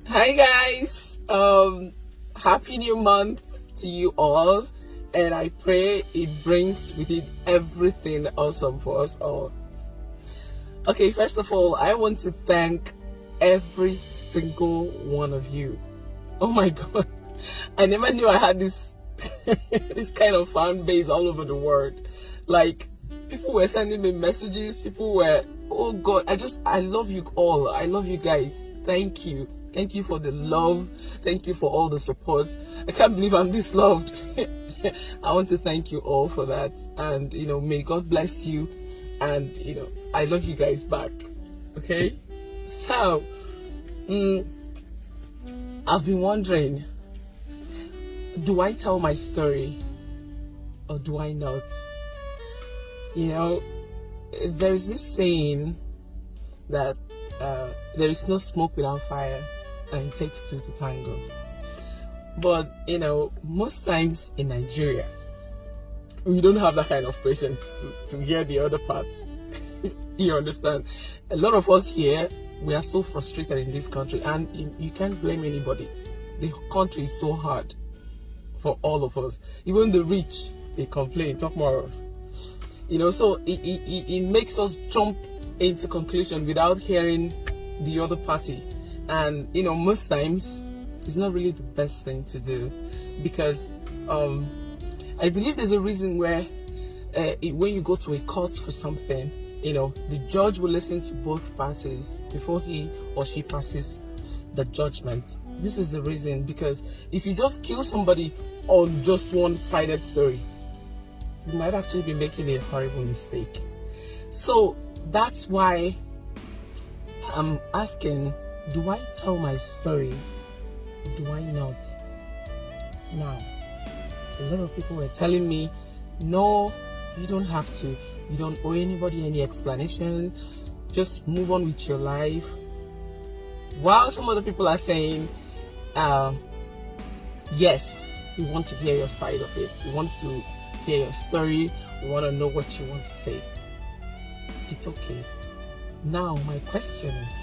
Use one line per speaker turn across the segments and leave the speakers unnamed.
Hi guys, happy new month to you all, and I pray it brings with it everything awesome for us all. Okay, first of all, I want to thank every single one of you. Oh my god, I never knew I had this this kind of fan base all over the world. Like, people were sending me messages, people were, oh god, I love you all. I love you guys. Thank you. Thank you for the love. Thank you for all the support. I can't believe I'm this loved. I want to thank you all for that. And, may God bless you. And, I love you guys back. Okay? So, I've been wondering, do I tell my story or do I not? There's this saying that there is no smoke without fire, and it takes two to tango. But most times in Nigeria, we don't have that kind of patience to hear the other parts. You understand? A lot of us here, we are so frustrated in this country, and you can't blame anybody. The country is so hard for all of us. Even the rich, they complain, talk more of. So it makes us jump into conclusion without hearing the other party. And most times it's not really the best thing to do, because I believe there's a reason where when you go to a court for something, the judge will listen to both parties before he or she passes the judgment. This is the reason, because if you just kill somebody on just one-sided story, you might actually be making a horrible mistake. So that's why I'm asking, do I tell my story or do I not? Now, a lot of people were telling me, no, you don't have to. You don't owe anybody any explanation. Just move on with your life. While some other people are saying, yes, we want to hear your side of it. We want to hear your story. We want to know what you want to say. It's okay. Now, my question is,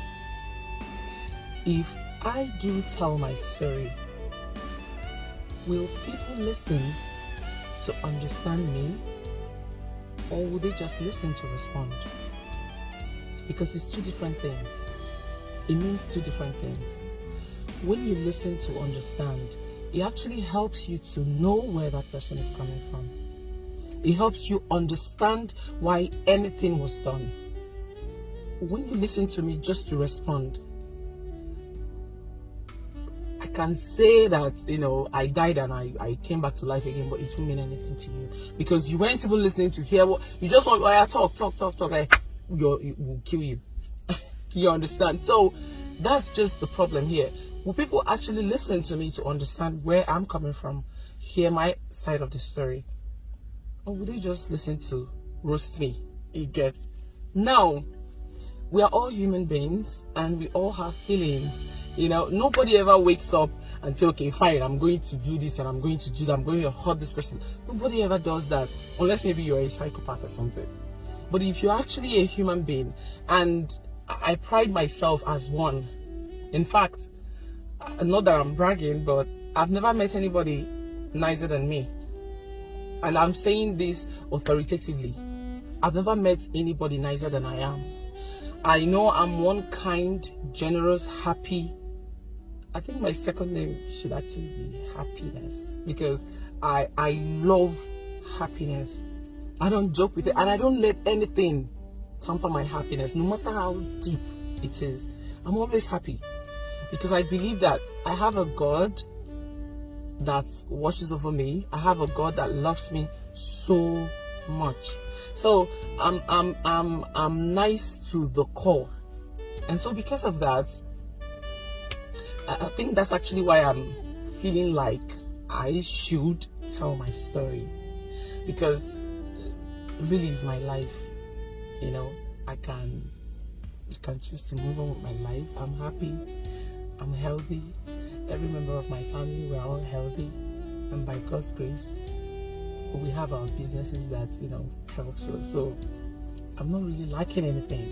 if I do tell my story, will people listen to understand me, or will they just listen to respond? Because it's two different things. It means two different things. When you listen to understand, it actually helps you to know where that person is coming from. It helps you understand why anything was done. When you listen to me just to respond, I can say that, I died and I came back to life again, but it won't mean anything to you, because you weren't even listening to hear what you just want. Talk. It will kill you. You understand? So that's just the problem here. Will people actually listen to me to understand where I'm coming from, hear my side of the story, or will they just listen to roast me? You get? Now, we are all human beings and we all have feelings. Nobody ever wakes up and say, okay, fine, I'm going to do this and I'm going to do that, I'm going to hurt this person. Nobody ever does that, unless maybe you're a psychopath or something. But if you're actually a human being, and I pride myself as one. In fact, not that I'm bragging, but I've never met anybody nicer than me. And I'm saying this authoritatively. I've never met anybody nicer than I am. I know I'm one kind, generous, happy. I think my second name should actually be Happiness, because I love happiness. I don't joke with it, and I don't let anything tamper my happiness, no matter how deep it is. I'm always happy, because I believe that I have a God that watches over me. I have a God that loves me so much. So I'm nice to the core, and so because of that, I think that's actually why I'm feeling like I should tell my story, because really is my life. I can choose to move on with my life. I'm happy, I'm healthy. Every member of my family, we're all healthy, and by God's grace, we have our businesses that helps us. So I'm not really lacking anything.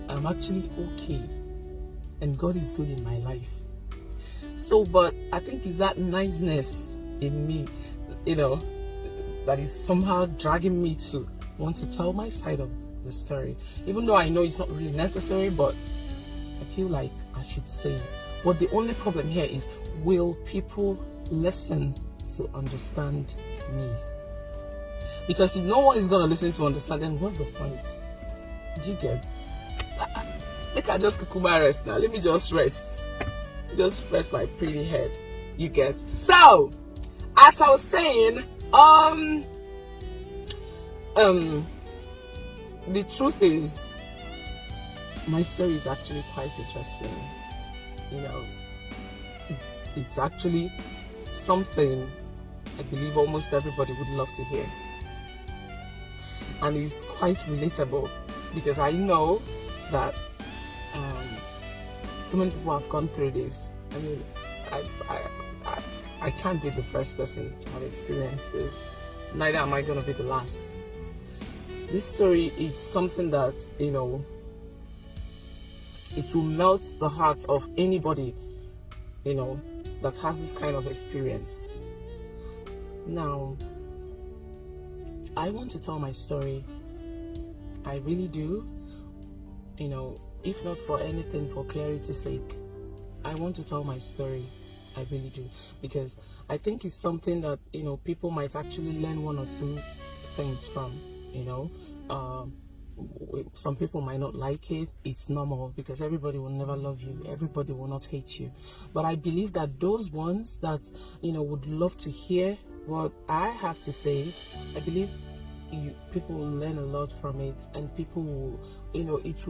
I'm actually okay, and God is good in my life. So, but I think it's that niceness in me, that is somehow dragging me to want to tell my side of the story, even though I know it's not really necessary, but I feel like I should say it. But the only problem here is, will people listen to understand me? Because if no one is going to listen to understand, then what's the point? Do you get? Make I just kukuma rest now. Let me just rest. Just press my pretty head. You get? So, as I was saying, the truth is, my story is actually quite interesting. It's actually something I believe almost everybody would love to hear. And it's quite relatable, because I know that so many people have gone through this. I mean, I can't be the first person to have experienced this. Neither am I going to be the last. This story is something that, it will melt the heart of anybody, that has this kind of experience. Now, I want to tell my story. I really do. If not for anything, for clarity's sake, I want to tell my story. I really do. Because I think it's something that, people might actually learn one or two things from, some people might not like it. It's normal, because everybody will never love you. Everybody will not hate you. But I believe that those ones that, would love to hear what I have to say, I believe people will learn a lot from it, and people will, it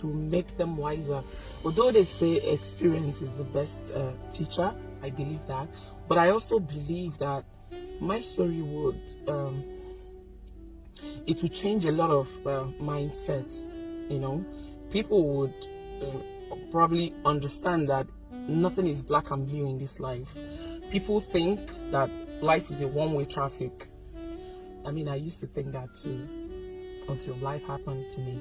will make them wiser. Although they say experience is the best teacher, I believe that. But I also believe that my story would, it will change a lot of mindsets. People would probably understand that nothing is black and blue in this life. People think that life is a one-way traffic. I mean, I used to think that too, until life happened to me.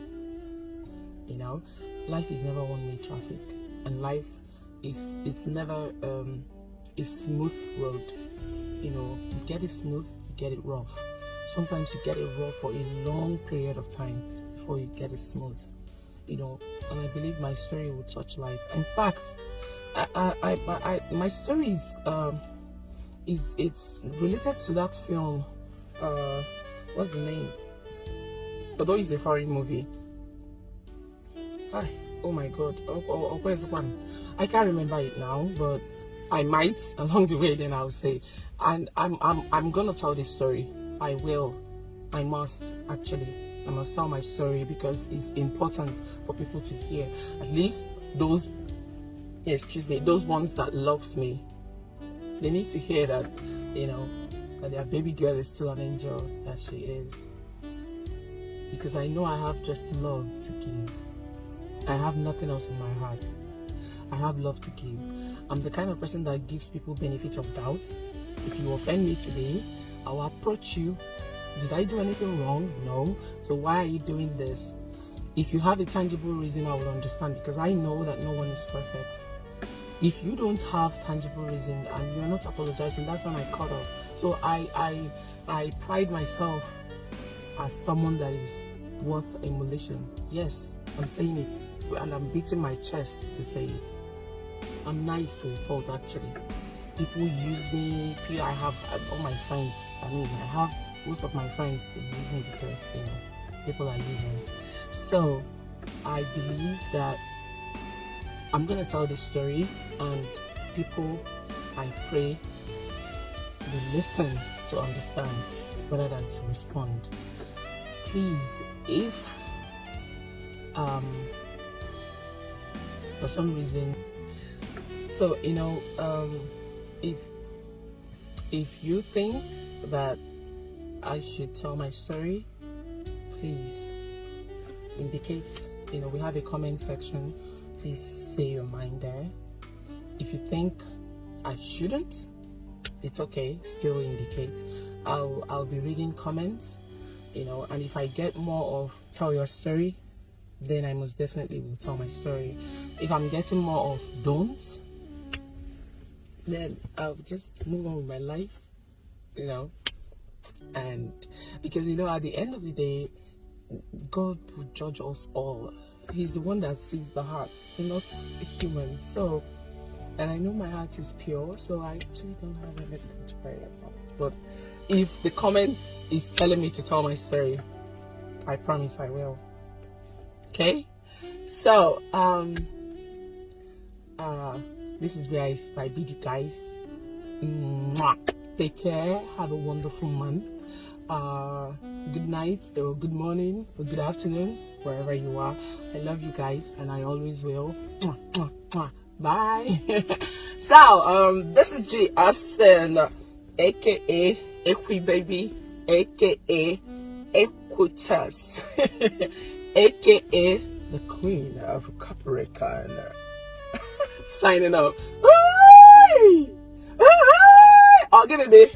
Life is never one-way traffic, and life is never a smooth road. You get it smooth, you get it rough. Sometimes you get it rough for a long period of time before you get it smooth. And I believe my story will touch life. In fact, my story is it's related to that film. What's the name? Although it's a foreign movie. Oh my god. Where's one? I can't remember it now, but I might along the way. Then I'll say. And I'm gonna tell this story. I will. I must actually. I must tell my story, because it's important for people to hear. At least those ones that loves me. They need to hear that, that their baby girl is still an angel, that she is. Because I know I have just love to give. I have nothing else in my heart. I have love to give. I'm the kind of person that gives people benefit of doubt. If you offend me today, I'll approach you. Did I do anything wrong? No. So why are you doing this? If you have a tangible reason, I will understand, because I know that no one is perfect. If you don't have tangible reason and you're not apologizing, that's when I cut off. So I pride myself as someone that is worth emulation. Yes, I'm saying it, and I'm beating my chest to say it. I'm nice to a fault, actually. People use me. I have all my friends. I have most of my friends, they use me because, people are users. So I believe that I'm going to tell this story, and people, I pray, will listen to understand rather than to respond. Please, if for some reason, so if you think that I should tell my story, please indicate. We have a comment section. Please say your mind there. If you think I shouldn't, it's okay. Still indicate. I'll be reading comments. And if I get more of tell your story, then I most definitely will tell my story. If I'm getting more of don't, then I'll just move on with my life, you know. And because, you know, at the end of the day, God will judge us all. He's the one that sees the heart, not humans. So, and I know my heart is pure, so I actually don't have anything to worry about. But if the comments is telling me to tell my story, I promise I will. Okay? So, this is where I bid you guys. Mwah. Take care. Have a wonderful month. Good night, or good morning, or good afternoon, wherever you are. I love you guys, and I always will. Mwah, mwah, mwah. Bye. So, this is G. Austin, aka Equi Baby, aka Equitas, aka the Queen of Capricorn. Signing up. I'll get it there.